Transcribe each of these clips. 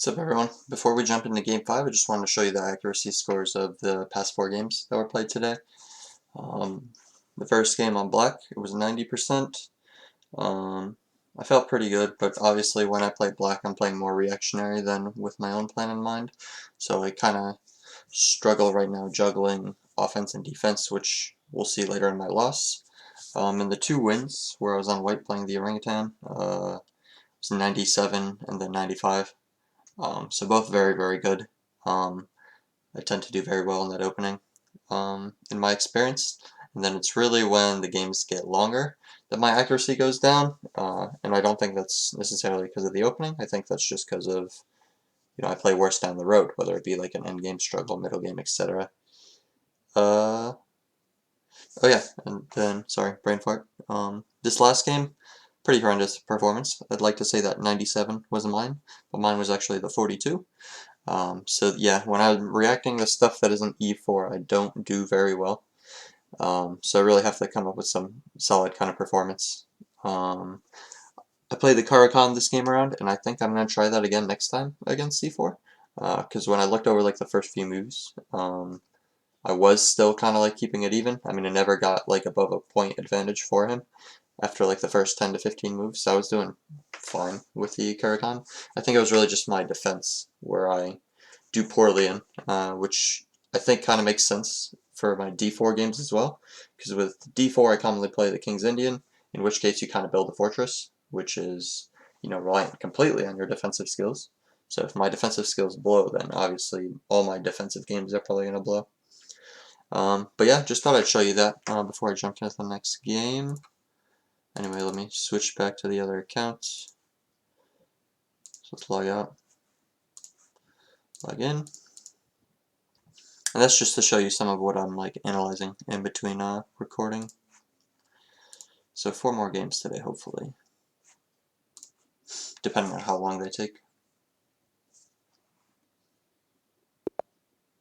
What's up, everyone? Before we jump into Game 5, I just wanted to show you the accuracy scores of the past 4 games that were played today. The first game on black, it was 90%. I felt pretty good, but obviously when I play black, I'm playing more reactionary than with my own plan in mind. So I kind of struggle right now juggling offense and defense, which we'll see later in my loss. In the 2 wins, where I was on white playing the Orangutan, it was 97 and then 95. So both very, very good. I tend to do very well in that opening, in my experience. And then it's really when the games get longer that my accuracy goes down. And I don't think that's necessarily because of the opening. I think that's just because of, I play worse down the road, whether it be like an end game struggle, middle game, etc. Oh yeah, and then, sorry, brain fart. This last game, pretty horrendous performance. I'd like to say that 97 was mine, but mine was actually the 42. So yeah, when I'm reacting to stuff that isn't E4, I don't do very well. So I really have to come up with some solid kind of performance. I played the Caro-Kann this game around, and I think I'm going to try that again next time against C4. Because when I looked over like the first few moves, I was still kind of like keeping it even. I mean, I never got like above a point advantage for him after like the first 10 to 15 moves, so I was doing fine with the Caro-Kann. I think it was really just my defense where I do poorly in, which I think kind of makes sense for my D4 games as well, because with D4 I commonly play the King's Indian, in which case you kind of build a fortress, which is, reliant completely on your defensive skills. So if my defensive skills blow, then obviously all my defensive games are probably going to blow. But yeah, just thought I'd show you that before I jump into the next game. Anyway, let me switch back to the other account. So let's log out, log in. And that's just to show you some of what I'm like analyzing in between recording. So 4 more games today, hopefully, depending on how long they take.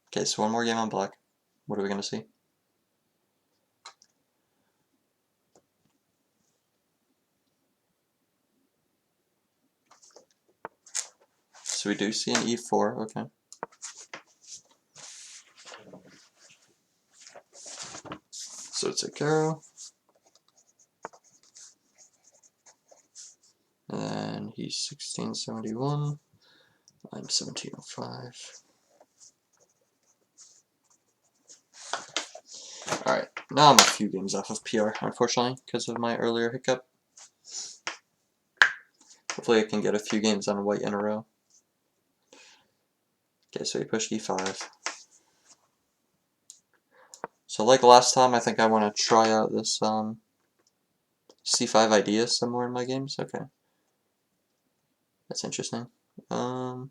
Okay, so 1 more game on black. What are we going to see? So we do see an E4, okay. So it's a Caro. And then he's 1671. I'm 1705. Alright, now I'm a few games off of PR, unfortunately, because of my earlier hiccup. Hopefully I can get a few games on white in a row. Okay, so he pushed E5. So like last time, I think I want to try out this C5 idea somewhere in my games. Okay. That's interesting. Do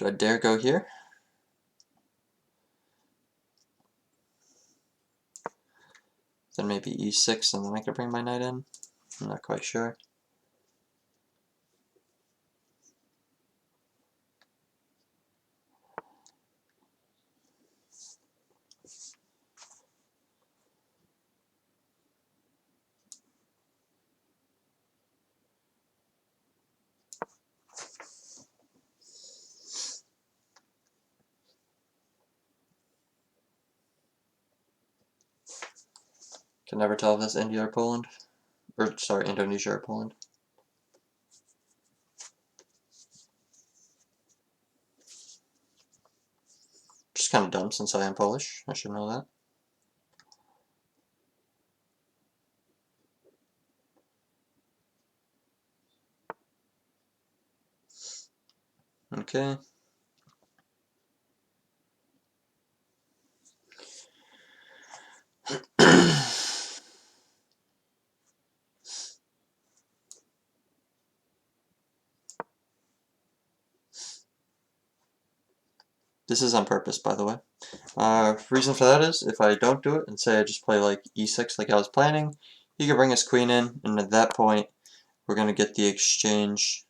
I dare go here? Then maybe E6 and then I could bring my knight in? I'm not quite sure. Can never tell if that's India or Poland. Or, sorry, Indonesia or Poland. Just kind of dumb since I am Polish. I should know that. Okay. This is on purpose, by the way. Reason for that is, if I don't do it, and say I just play like E6 like I was planning, he could bring his queen in, and at that point, we're going to get the exchange.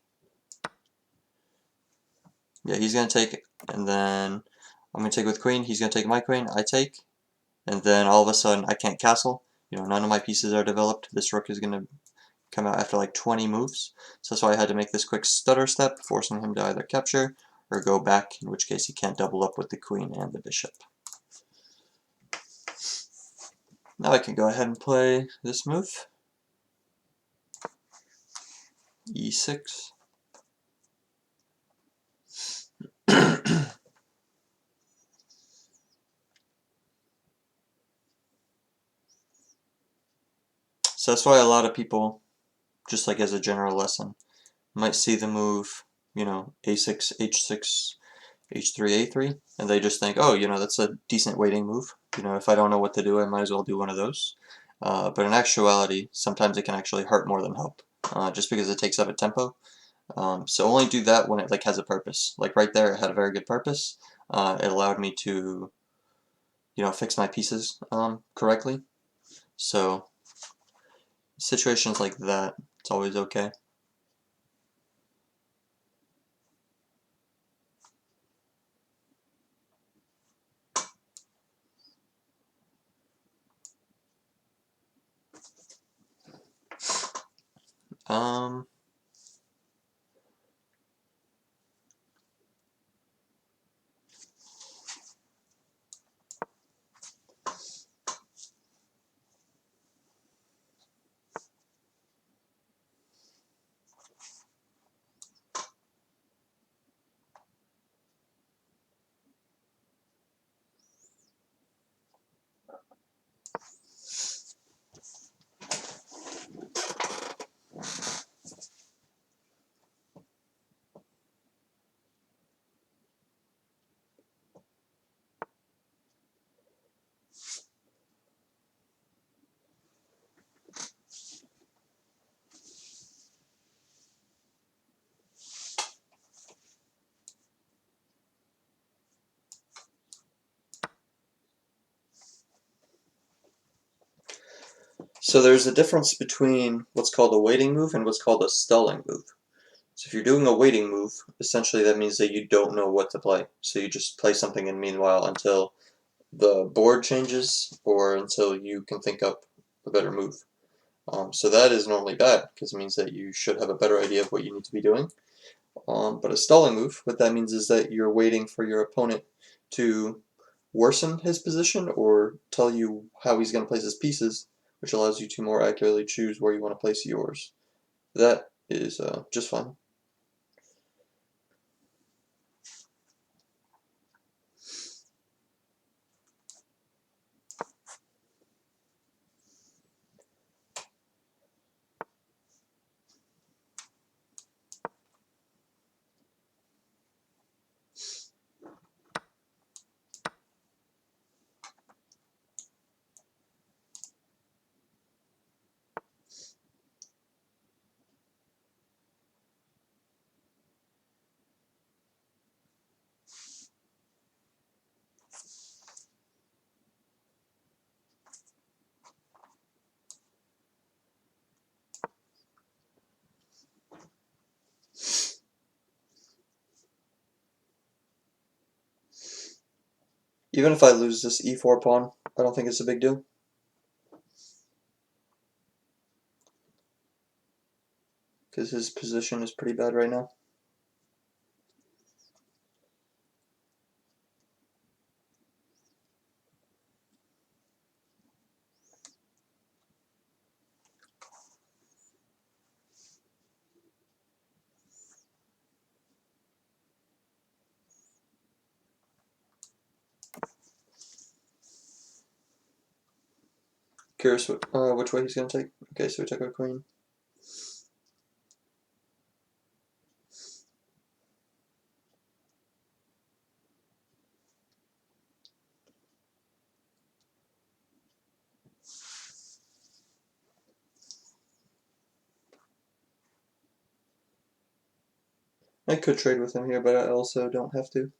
Yeah, he's going to take it, and then I'm going to take with queen, he's going to take my queen, I take, and then all of a sudden I can't castle. You know, none of my pieces are developed. This rook is going to come out after like 20 moves. So that's why I had to make this quick stutter step, forcing him to either capture or go back, in which case he can't double up with the queen and the bishop. Now I can go ahead and play this move. E6. So that's why a lot of people, just like as a general lesson, might see the move, you know, A6, H6, H3, A3, and they just think, oh, you know, that's a decent waiting move. You know, if I don't know what to do, I might as well do one of those. But in actuality, sometimes it can actually hurt more than help, just because it takes up a tempo. So only do that when it like has a purpose. Like right there, it had a very good purpose. It allowed me to, you know, fix my pieces correctly. So situations like that, it's always okay. Um, so there's a difference between what's called a waiting move and what's called a stalling move. So if you're doing a waiting move, essentially that means that you don't know what to play. So you just play something in meanwhile until the board changes or until you can think up a better move. So that is normally bad because it means that you should have a better idea of what you need to be doing. But a stalling move, what that means is that you're waiting for your opponent to worsen his position or tell you how he's going to place his pieces, which allows you to more accurately choose where you want to place yours. That is just fun. Even if I lose this e4 pawn, I don't think it's a big deal. Because his position is pretty bad right now. Curious which way he's going to take. Okay, so we took our queen. I could trade with him here, but I also don't have to.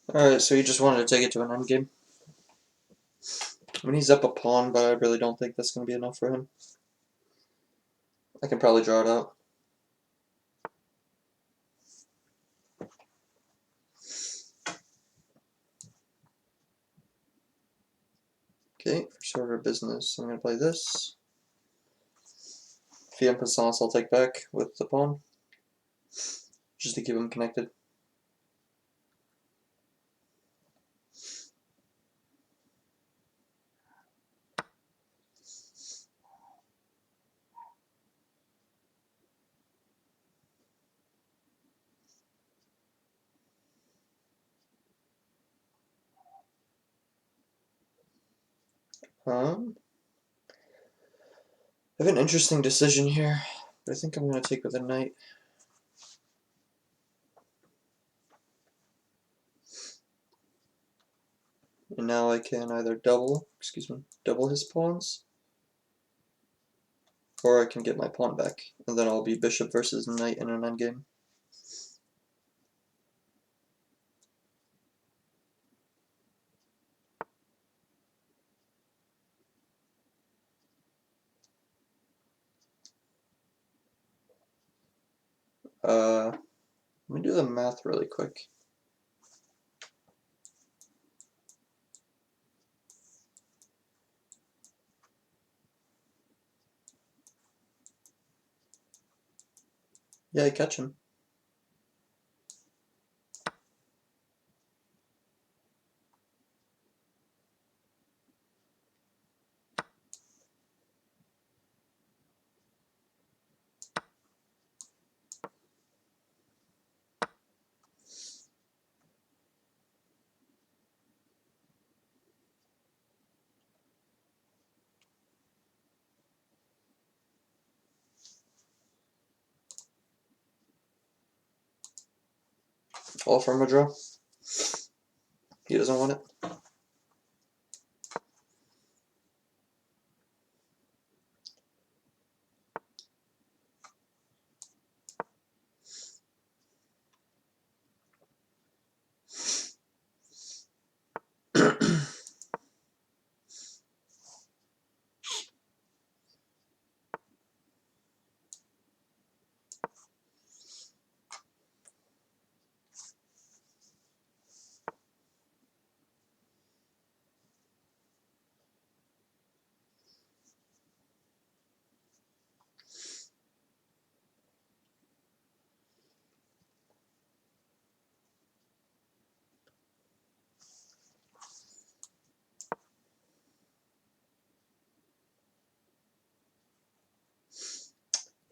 Alright, so he just wanted to take it to an endgame. I mean, he's up a pawn, but I really don't think that's going to be enough for him. I can probably draw it out. Okay, for order of business, I'm going to play this. If he emphasizes, I'll take back with the pawn, just to keep him connected. I have an interesting decision here, but I think I'm going to take with a knight. And now I can either double his pawns, or I can get my pawn back, and then I'll be bishop versus knight in an endgame. Let me do the math really quick. Yeah, I catch him. All from a draw. He doesn't want it.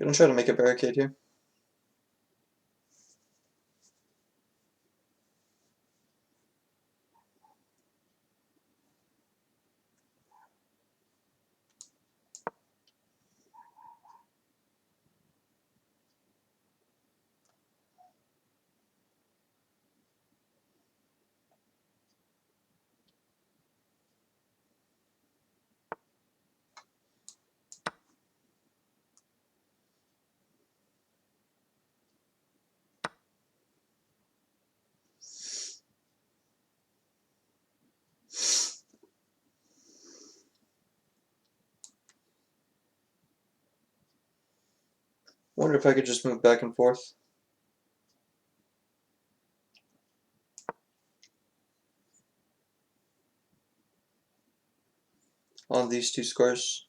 Gonna try to make a barricade here. Wonder if I could just move back and forth. On these two squares.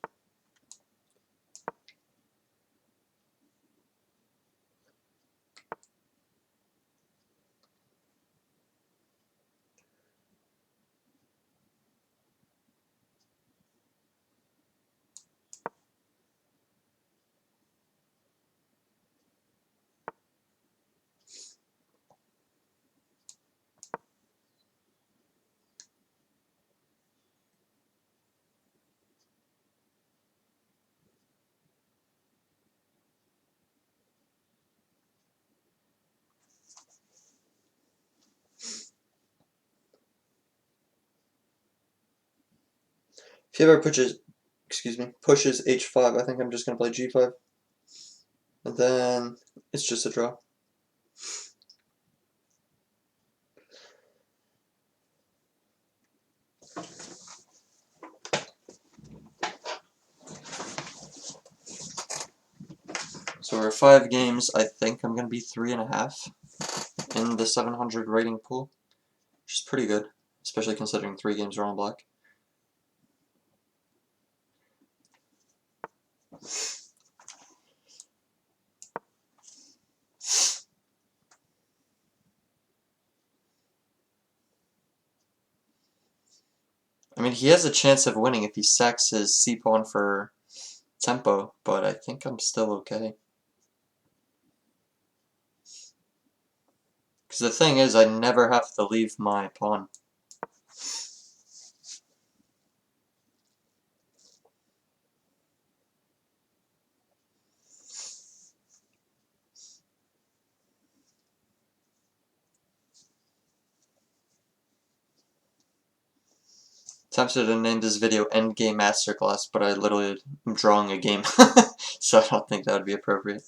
If he ever pushes h5, I think I'm just gonna play g5. And then it's just a draw. So over 5 games, I think I'm going to be 3.5 in the 700 rating pool, which is pretty good, especially considering 3 games are on black. I mean, he has a chance of winning if he sacks his c-pawn for tempo, but I think I'm still okay. Because the thing is, I never have to leave my pawn. Tempted to name this video Endgame Masterclass, but I literally am drawing a game, so I don't think that would be appropriate.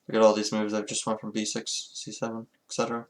Look at all these moves I've just went from b6, c7, etc.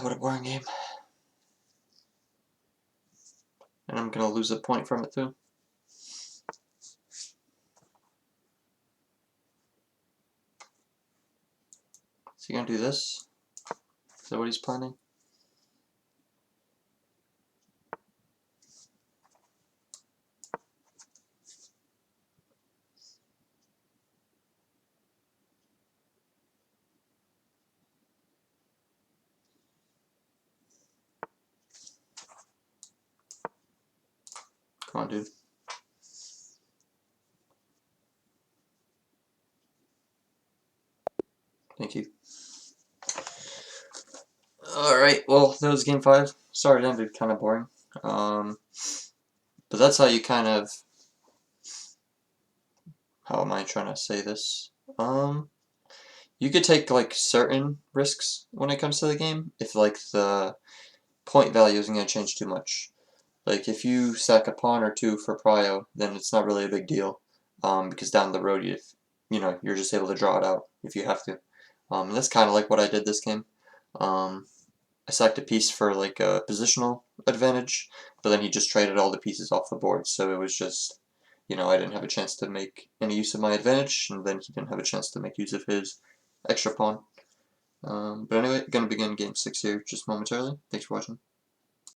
What a boring game. And I'm gonna lose a point from it too. Is he gonna do this? Is that what he's planning? Come on, dude. Thank you. Alright, well, that was game 5. Sorry it ended kind of boring. But that's how you kind of... How am I trying to say this? You could take, like, certain risks when it comes to the game, if, like, the point value isn't going to change too much. Like, if you sack a pawn or two for prio, then it's not really a big deal, because down the road, you're just able to draw it out if you have to. And that's kind of like what I did this game. I sacked a piece for, like, a positional advantage, but then he just traded all the pieces off the board, so it was just, I didn't have a chance to make any use of my advantage, and then he didn't have a chance to make use of his extra pawn. But anyway, gonna begin game 6 here just momentarily. Thanks for watching.